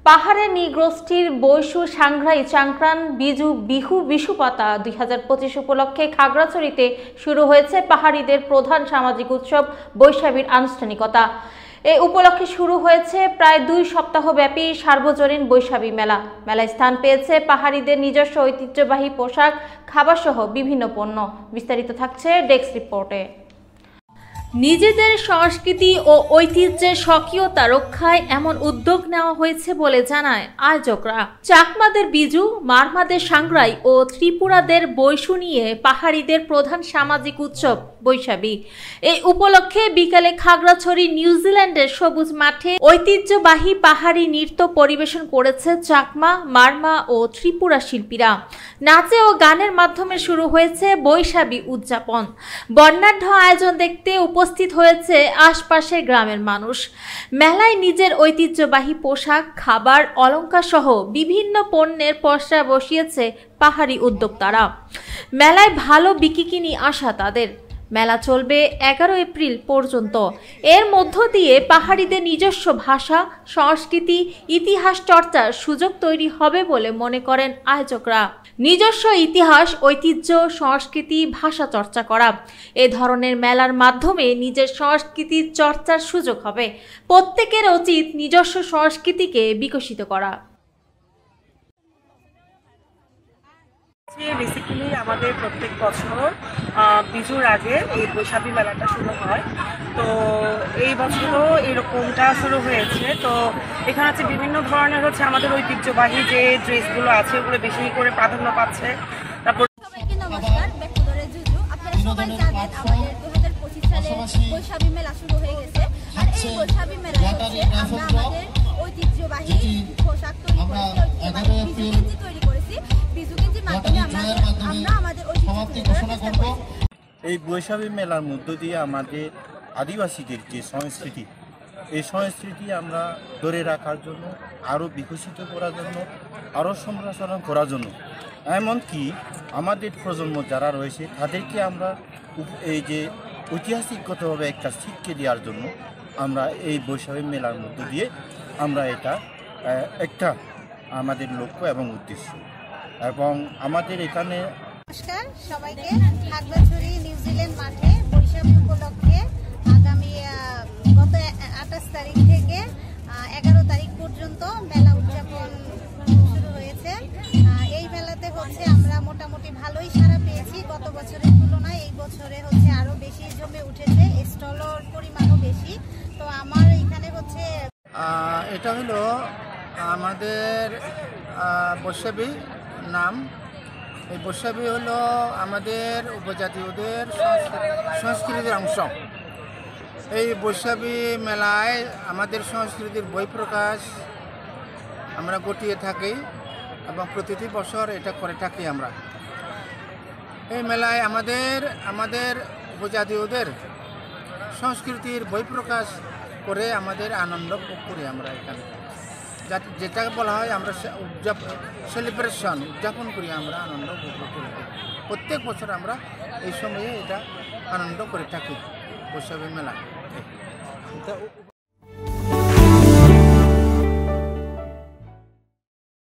পাহাড়ে নৃগোষ্ঠীর বৈশু সাংঘ্রাই চাংক্রান বিজু বিহু বিশুপাতা 2025 উপলক্ষে খাগড়াছড়িতে শুরু হয়েছে পাহাড়িদের প্রধান সামাজিক উৎসব বৈশাখীর আনুষ্ঠানিকতা। এই উপলক্ষে শুরু হয়েছে প্রায় 2 সপ্তাহ ব্যাপী সার্বজনীন বৈশাখী মেলা। মেলায় স্থান পেয়েছে পাহাড়িদের নিজস্ব ঐতিহ্যবাহী পোশাক, খাবার সহ বিভিন্ন পণ্য। বিস্তারিত থাকছে ডেস্ক রিপোর্টে। নিজেদের সংস্কৃতি ও ঐতিহ্যের স্বকীয়তা রক্ষায় এমন উদ্যোগ নেওয়া হয়েছে বলে জানায় আয়োজকরা। চাকমাদের বিজু, মারমাদের সাংগ্রাই ও ত্রিপুরাদের বৈশু নিয়ে পাহাড়িদের প্রধান সামাজিক উৎসব বৈশাখী। এই উপলক্ষে বিকালে খাগড়াছড়ি নিউজিল্যান্ডের সবুজ মাঠে ঐতিহ্যবাহী পাহাড়ি নৃত্য পরিবেশন করেছে চাকমা, মারমা ও ত্রিপুরা শিল্পীরা। নাচে ও গানের মাধ্যমে শুরু হয়েছে বৈশাখী উদযাপন। বর্ণাঢ্য আয়োজন দেখতে উপস্থিত হয়েছে আশপাশের গ্রামের মানুষ। মেলায় নিজের ঐতিহ্যবাহী পোশাক, খাবার, অলংকার সহ বিভিন্ন পণ্যের পসরা বসিয়েছে পাহাড়ি উদ্যোক্তারা। মেলায় ভালো বিক্রি আশা তাদের। মেলা চলবে 11 এপ্রিল পর্যন্ত। এর মধ্য দিয়ে পাহাড়িদের নিজস্ব ভাষা, সংস্কৃতি, ইতিহাস চর্চার সুযোগ তৈরি হবে বলে মনে করেন আয়োজকরা। নিজস্ব ইতিহাস, ঐতিহ্য, সংস্কৃতি, ভাষা চর্চা করা, এ ধরনের মেলার মাধ্যমে নিজের সংস্কৃতির চর্চার সুযোগ হবে। প্রত্যেকের উচিত নিজস্ব সংস্কৃতিকে বিকশিত করা। বেসিক্যালি আমাদের প্রত্যেক বছর বিজুর আগে এই বৈশাখী মেলাটা শুরু হয়। তো এই বছরও এরকমটা শুরু হয়েছে। তো এখানে হচ্ছে বিভিন্ন ধরনের হচ্ছে আমাদের ঐতিহ্যবাহী যে ড্রেসগুলো আছে ওগুলো বেশি করে প্রাধান্য পাচ্ছে। তারপর সবাইকে নমস্কার, ব্যক্তিগত জুজু। আপনারা সবাই জানেন আমাদের 2025 সালে বৈশাখী মেলা শুরু হয়ে গেছে। আর এই বৈশাখী মেলায় হচ্ছে আমরা আমাদের ঐতিহ্যবাহী পোশাক তৈরি করেছি, ঐতিহ্যবাহী বিজু গেঞ্জি তৈরি করেছি। বিজু গেঞ্জির মাধ্যমে আমরা আমাদের ঐতিহ্য। এই বৈশাখী মেলার মধ্য দিয়ে আমাদের আদিবাসীদের যে সংস্কৃতি, এই সংস্কৃতি আমরা ধরে রাখার জন্য, আরও বিকশিত করার জন্য, আরও সম্প্রসারণ করার জন্য, এমনকি আমাদের প্রজন্ম যারা রয়েছে তাদেরকে আমরা এই যে ঐতিহাসিকগতভাবে একটা শিক্ষা দেওয়ার জন্য আমরা এই বৈশাখী মেলার মধ্য দিয়ে আমরা এটা একটা আমাদের লক্ষ্য এবং উদ্দেশ্য। এবং আমাদের এখানে নমস্কার সবাইকে। খাগড়াছড়ি নিউজিল্যান্ড মাঠে বৈশাখী উপলক্ষে আগামী গত 28 তারিখ থেকে 11 তারিখ পর্যন্ত মেলা উদযাপন শুরু হয়েছে। এই মেলাতে হচ্ছে আমরা মোটামুটি ভালোই সাড়া পেয়েছি। গত বছরের তুলনায় এই বছরে হচ্ছে আরো বেশি জমে উঠেছে, স্টলের পরিমাণও বেশি। তো আমার এখানে হচ্ছে এটা হলো আমাদের বৈশাখী নাম। এই বৈশাখী হলো আমাদের উপজাতীয়দের সংস্কৃতির অংশ। এই বৈশাখী মেলায় আমাদের সংস্কৃতির বহিঃপ্রকাশ আমরা ঘটিয়ে থাকি এবং প্রতিটি বছর এটা করে থাকি আমরা। এই মেলায় আমাদের উপজাতীয়দের সংস্কৃতির বহিঃপ্রকাশ করে আমাদের আনন্দ ভোগ করি আমরা এখানে, যেটা বলা হয় আমরা সেলিব্রেশন উদযাপন করি, আমরা আনন্দ উপভোগ করি। প্রত্যেক বছর আমরা এই সময়ে এটা আনন্দ করে থাকি বৈশাখী মেলা।